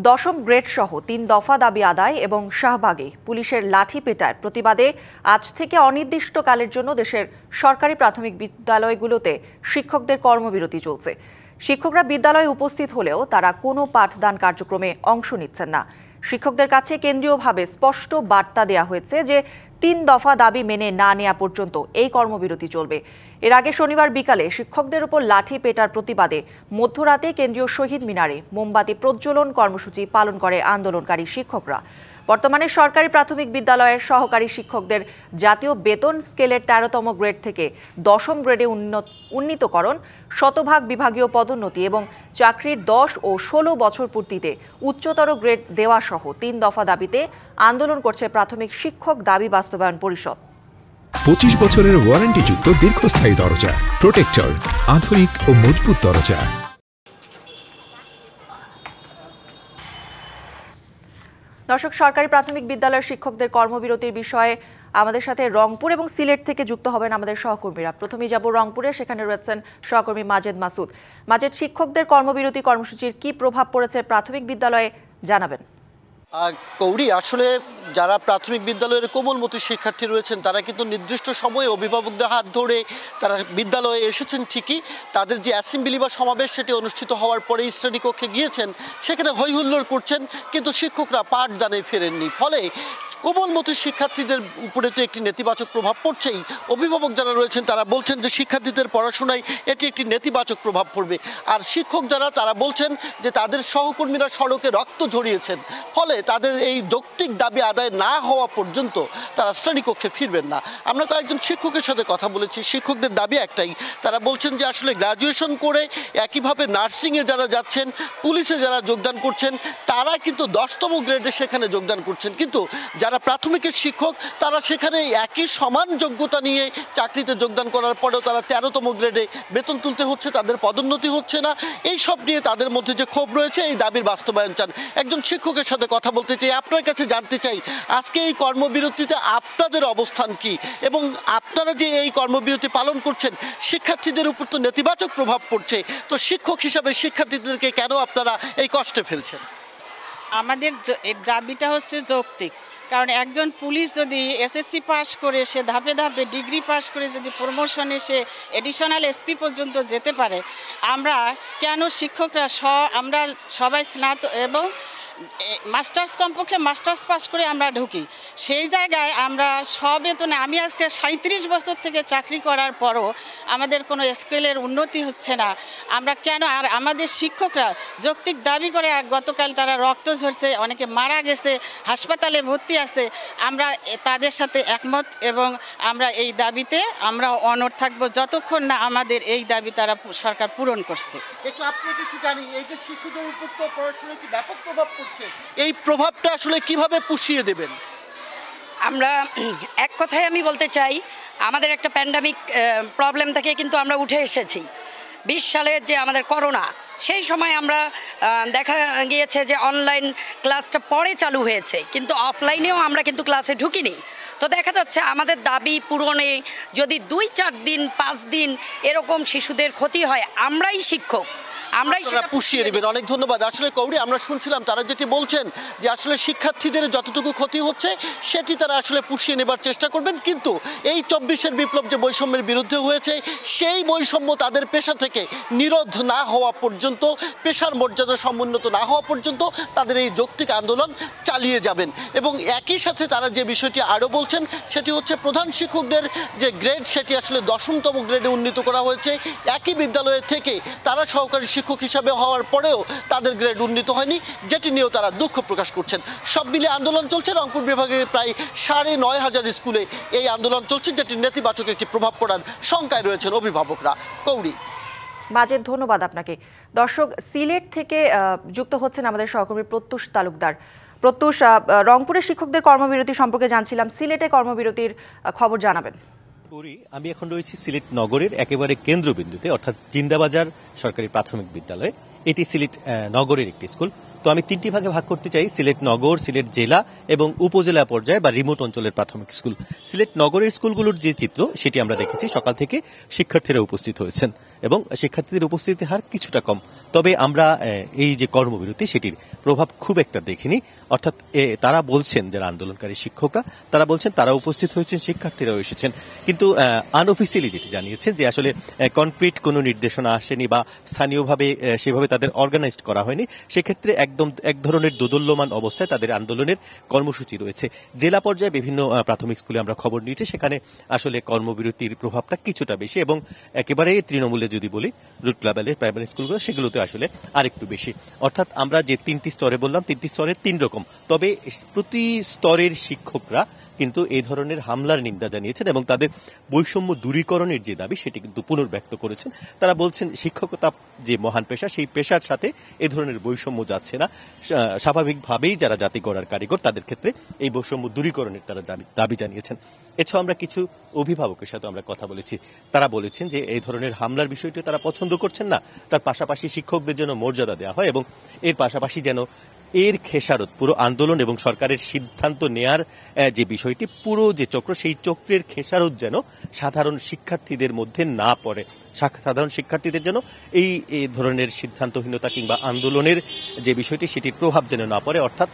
দশম গ্রেড সহ ৩ দফা দাবি আদায় এবং শাহবাগে পুলিশের লাঠি পেটার প্রতিবাদে আজ থেকে অনির্দিষ্টকালের জন্য দেশের সরকারি প্রাথমিক বিদ্যালয়গুলোতে শিক্ষকদের কর্মবিরতি চলছে। শিক্ষকরা বিদ্যালয়ে উপস্থিত হলেও তারা কোনো পাঠদান কার্যক্রমে অংশ নিচ্ছেন না। শিক্ষকদের কাছে কেন্দ্রীয়ভাবে স্পষ্ট বার্তা দেওয়া হয়েছে যে ৩ দফা দাবি মেনে না নেওয়া পর্যন্ত এই কর্মবিরতি চলবে। এর আগে শনিবার বিকালে শিক্ষকদের উপর লাঠি পেটার প্রতিবাদে মধ্যরাতে কেন্দ্রীয় শহীদ মিনারে মোমবাতি প্রজ্বলন কর্মসূচি পালন করে আন্দোলনকারী শিক্ষকরা। বর্তমানে সরকারি প্রাথমিক বিদ্যালয়ের সহকারী শিক্ষকদের জাতীয় বেতন স্কেলের ১৩তম গ্রেড থেকে ১০ম গ্রেডে উন্নীতকরণ, শতভাগ বিভাগীয় পদোন্নতি এবং চাকরির ১০ ও ১৬ বছর পূর্তিতে উচ্চতর গ্রেড দেওয়া সহ ৩ দফা দাবিতে আন্দোলন করছে প্রাথমিক শিক্ষক দাবি বাস্তবায়ন পরিষদ। ২৫ বছরের ওয়ারেন্টিযুক্ত দীর্ঘস্থায়ী দরজা প্রোটেক্টর, আধুনিক ও মজবুত দরজা। দর্শক, সরকারি প্রাথমিক বিদ্যালয়ের শিক্ষকদের কর্মবিরতির বিষয়ে আমাদের সাথে রংপুর এবং সিলেট থেকে যুক্ত হবেন আমাদের সহকর্মীরা। প্রথমেই যাব রংপুরে, সেখানে রয়েছেন সহকর্মী মাজেদ মাসুদ। মাজেদ, শিক্ষকদের কর্মবিরতি কর্মসূচির কি প্রভাব পড়েছে প্রাথমিক বিদ্যালয়ে জানাবেন। কৌরি, আসলে যারা প্রাথমিক বিদ্যালয়ের কোমলমতি শিক্ষার্থী রয়েছেন তারা কিন্তু নির্দিষ্ট সময়ে অভিভাবকদের হাত ধরে তারা বিদ্যালয়ে এসেছেন ঠিকই। তাদের যে অ্যাসেম্বলি বা সমাবেশ সেটি অনুষ্ঠিত হওয়ার পরেই শ্রেণীকক্ষে গিয়েছেন, সেখানে হৈ হুল্লোড় করছেন, কিন্তু শিক্ষকরা পাঠদানে ফেরেননি। ফলে কোমলমতি শিক্ষার্থীদের উপরে তো একটি নেতিবাচক প্রভাব পড়ছেই। অভিভাবক যারা রয়েছেন তারা বলছেন যে শিক্ষার্থীদের পড়াশোনায় এটি একটি নেতিবাচক প্রভাব পড়বে। আর শিক্ষক যারা তারা বলছেন যে তাদের সহকর্মীরা সড়কে রক্ত ঝরিয়েছেন, ফলে তাদের এই যৌক্তিক দাবি আদায় না হওয়া পর্যন্ত তারা শ্রেণীকক্ষে ফিরবেন না। আমরা কয়েকজন শিক্ষকের সাথে কথা বলেছি। শিক্ষকদের দাবি একটাই, তারা বলছেন যে আসলে গ্র্যাজুয়েশন করে একইভাবে নার্সিংয়ে যারা যাচ্ছেন, পুলিশে যারা যোগদান করছেন, তারা কিন্তু 10তম গ্রেডে সেখানে যোগদান করছেন, কিন্তু যারা প্রাথমিকের শিক্ষক তারা সেখানে একই সমান যোগ্যতা নিয়ে চাকরিতে যোগদান করার পরেও তারা 13তম গ্রেডে বেতন তুলতে হচ্ছে, তাদের পদোন্নতি হচ্ছে না। এই সব নিয়ে তাদের মধ্যে যে ক্ষোভ রয়েছে, এই দাবির বাস্তবায়ন চান। একজন শিক্ষকের সাথে কথা বলতে চাই, আপনার কাছে জানতে চাই আজকে এই কর্মবিরতিতে আপনাদের অবস্থান কি, এবং আপনারা যে এই কর্মবিরতি পালন করছেন শিক্ষার্থীদের উপর তো নেতিবাচক প্রভাব পড়ছে, তো শিক্ষক হিসাবে শিক্ষার্থীদেরকে কেন আপনারা এই কষ্টে ফেলছেন? আমাদের দাবিটা হচ্ছে যৌক্তিক। কারণ একজন পুলিশ যদি এসএসসি পাস করে সে ধাপে ধাপে ডিগ্রি পাস করে যদি প্রমোশনে সে এডিশনাল এসপি পর্যন্ত যেতে পারে, আমরা কেন শিক্ষকরা আমরা সবাই স্নাতক এবং মাস্টার্স, কমপক্ষে মাস্টার্স পাস করে আমরা ঢুকি, সেই জায়গায় আমরা বেতনে, আমি আজকে 37 বছর থেকে চাকরি করার পরও আমাদের কোনো স্কেলের উন্নতি হচ্ছে না। আমরা কেন? আর আমাদের শিক্ষকরা যৌক্তিক দাবি করে, গতকাল তারা রক্ত ঝরছে, অনেকে মারা গেছে, হাসপাতালে ভর্তি আছে। আমরা তাদের সাথে একমত এবং আমরা এই দাবিতে আমরা অনড় থাকবো যতক্ষণ না আমাদের এই দাবি তারা সরকার পূরণ করছে। একটু আপনি কিছু জানি, এই যে শিশুদের উপর তো পড়াশোনার কি ব্যাপক প্রভাব পড়ছে, এই প্রভাবটা আসলে কিভাবে পুষিয়ে দেবেন? আমরা এক কথায় আমি বলতে চাই, আমাদের একটা প্যান্ডামিক প্রবলেম থেকে কিন্তু আমরা উঠে এসেছি। 20 সালের যে আমাদের করোনা, সেই সময় আমরা দেখা গিয়েছে যে অনলাইন ক্লাসটা পরে চালু হয়েছে, কিন্তু অফলাইনেও আমরা কিন্তু ক্লাসে ঢুকিনি। তো দেখা যাচ্ছে আমাদের দাবি পূরণে যদি 2-4 দিন 5 দিন এরকম শিশুদের ক্ষতি হয়, আমরাই শিক্ষক, আমরাই সেটা পুষিয়ে নেবেন। অনেক ধন্যবাদ। আসলে কৌরি, আমরা শুনছিলাম তারা যেটি বলছেন যে আসলে শিক্ষার্থীদের যতটুকু ক্ষতি হচ্ছে সেটি তারা আসলে পুষিয়ে নেবার চেষ্টা করবেন, কিন্তু এই 24-এর বিপ্লব যে বৈষম্যের বিরুদ্ধে হয়েছে, সেই বৈষম্য তাদের পেশা থেকে নিরোধ না হওয়া পর্যন্ত, পেশার মর্যাদা সমুন্নত না হওয়া পর্যন্ত তাদের এই যৌক্তিক আন্দোলন চালিয়ে যাবেন। এবং একই সাথে তারা যে বিষয়টি আরও বলছেন সেটি হচ্ছে প্রধান শিক্ষকদের যে গ্রেড সেটি আসলে 10তম গ্রেডে উন্নীত করা হয়েছে। একই বিদ্যালয়ে থেকে তারা সহকারী শিক্ষক হিসাবে হওয়ার পরেও তাদের গ্রেড উন্নীত হয়নি, যেটি নিয়েও তারা দুঃখ প্রকাশ করছেন। সব মিলিয়ে আন্দোলন চলছে। রংপুর বিভাগের প্রায় 9,500 স্কুলে এই আন্দোলন চলছে, যেটি নেতিবাচক একটি প্রভাব পড়ার শঙ্কায় রয়েছেন অভিভাবকরা। কৌরি। মাজেদ, ধন্যবাদ আপনাকে। দর্শক, সিলেট থেকে যুক্ত হচ্ছেন আমাদের সহকর্মী প্রত্যুষ তালুকদার। প্রত্যুষ, রংপুরের শিক্ষকদের কর্মবিরতি সম্পর্কে জানছিলাম, সিলেটে কর্মবিরতির খবর জানাবেন। আমি এখন রয়েছি সিলেট নগরের একেবারে কেন্দ্রবিন্দুতে, অর্থাৎ জিন্দাবাজার সরকারি প্রাথমিক বিদ্যালয়। এটি সিলেট নগরের একটি স্কুল। তো আমি 3টি ভাগে ভাগ করতে চাই, সিলেট নগর, সিলেট জেলা এবং উপজেলা পর্যায়ে বা রিমোট অঞ্চলের প্রাথমিক স্কুল। সিলেট নগরের স্কুলগুলোর যে চিত্র সেটি আমরা দেখেছি, সকাল থেকে শিক্ষার্থীরা উপস্থিত হয়েছেন। এবং শিক্ষার্থীদের উপস্থিতির হার কিছুটা কম। তবে আমরা এই যে কর্মবিরতি সেটির প্রভাব খুব একটা দেখিনি। অর্থাৎ তারা বলছেন, যারা আন্দোলনকারী শিক্ষকরা তারা বলছেন তারা উপস্থিত হয়েছেন, শিক্ষার্থীরাও এসেছেন, কিন্তু আনঅফিসিয়ালি যেটি জানিয়েছেন যে আসলে কনক্রিট কোনো নির্দেশনা আসেনি বা স্থানীয়ভাবে সেভাবে তাদের অর্গানাইজড করা হয়নি। সেক্ষেত্রে একদম এক ধরনের দোদুল্যমান অবস্থায় তাদের আন্দোলনের কর্মসূচি রয়েছে। জেলা পর্যায়ে বিভিন্ন প্রাথমিক স্কুলে আমরা খবর নিয়েছি, সেখানে আসলে কর্মবিরতির প্রভাবটা কিছুটা বেশি এবং একেবারে তৃণমূলে যদি বলি রুট লেভেলের প্রাইমারি স্কুলগুলো সেগুলোতে আসলে আরেকটু বেশি। অর্থাৎ আমরা যে 3টি স্তরে বললাম 3টি স্তরে 3 রকম, তবে প্রতি স্তরের শিক্ষকরা কিন্তু এই ধরনের হামলার নিন্দা জানিয়েছেন এবং তাদের বৈষম্য দূরীকরণের যে দাবি সেটি কিন্তু পুনর্ব্যক্ত করেছেন। তারা বলছেন শিক্ষকতা যে মহান পেশা, সেই পেশার সাথে এ ধরনের বৈষম্য যাচ্ছে না। স্বাভাবিকভাবেই যারা জাতি গড়ার কারিগর তাদের ক্ষেত্রে এই বৈষম্য দূরীকরণের তারা দাবি জানিয়েছেন। এছাড়াও আমরা কিছু অভিভাবকের সাথে আমরা কথা বলেছি, তারা বলেছেন যে এই ধরনের হামলার বিষয়টি তারা পছন্দ করছেন না। তার পাশাপাশি শিক্ষকদের জন্য মর্যাদা দেওয়া হয় এবং এর পাশাপাশি যেন এর খেসারত পুরো আন্দোলন এবং সরকারের সিদ্ধান্ত নেয়ার যে বিষয়টি, পুরো যে চক্র, সেই চক্রের খেসারত যেন সাধারণ শিক্ষার্থীদের মধ্যে না পড়ে। সাধারণ শিক্ষার্থীদের যেন এই ধরনের সিদ্ধান্তহীনতা কিংবা আন্দোলনের যে বিষয়টি সেটির প্রভাব যেন না পড়ে, অর্থাৎ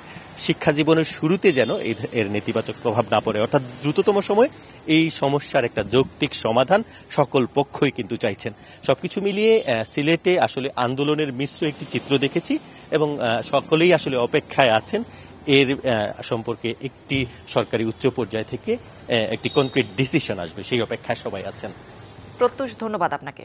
শিক্ষা জীবনের শুরুতে যেন এর নেতিবাচক প্রভাব না পড়ে। অর্থাৎ দ্রুততম সময়ে এই সমস্যার একটা যৌক্তিক সমাধান সকল পক্ষই কিন্তু চাইছেন। সবকিছু মিলিয়ে সিলেটে আসলে আন্দোলনের মিশ্র একটি চিত্র দেখেছি এবং সকলেই আসলে অপেক্ষায় আছেন এর সম্পর্কে একটি সরকারি উচ্চ পর্যায় থেকে একটি কনক্রিট ডিসিশন আসবে, সেই অপেক্ষায় সবাই আছেন। প্রত্যুষ ধন্যবাদ আপনাকে।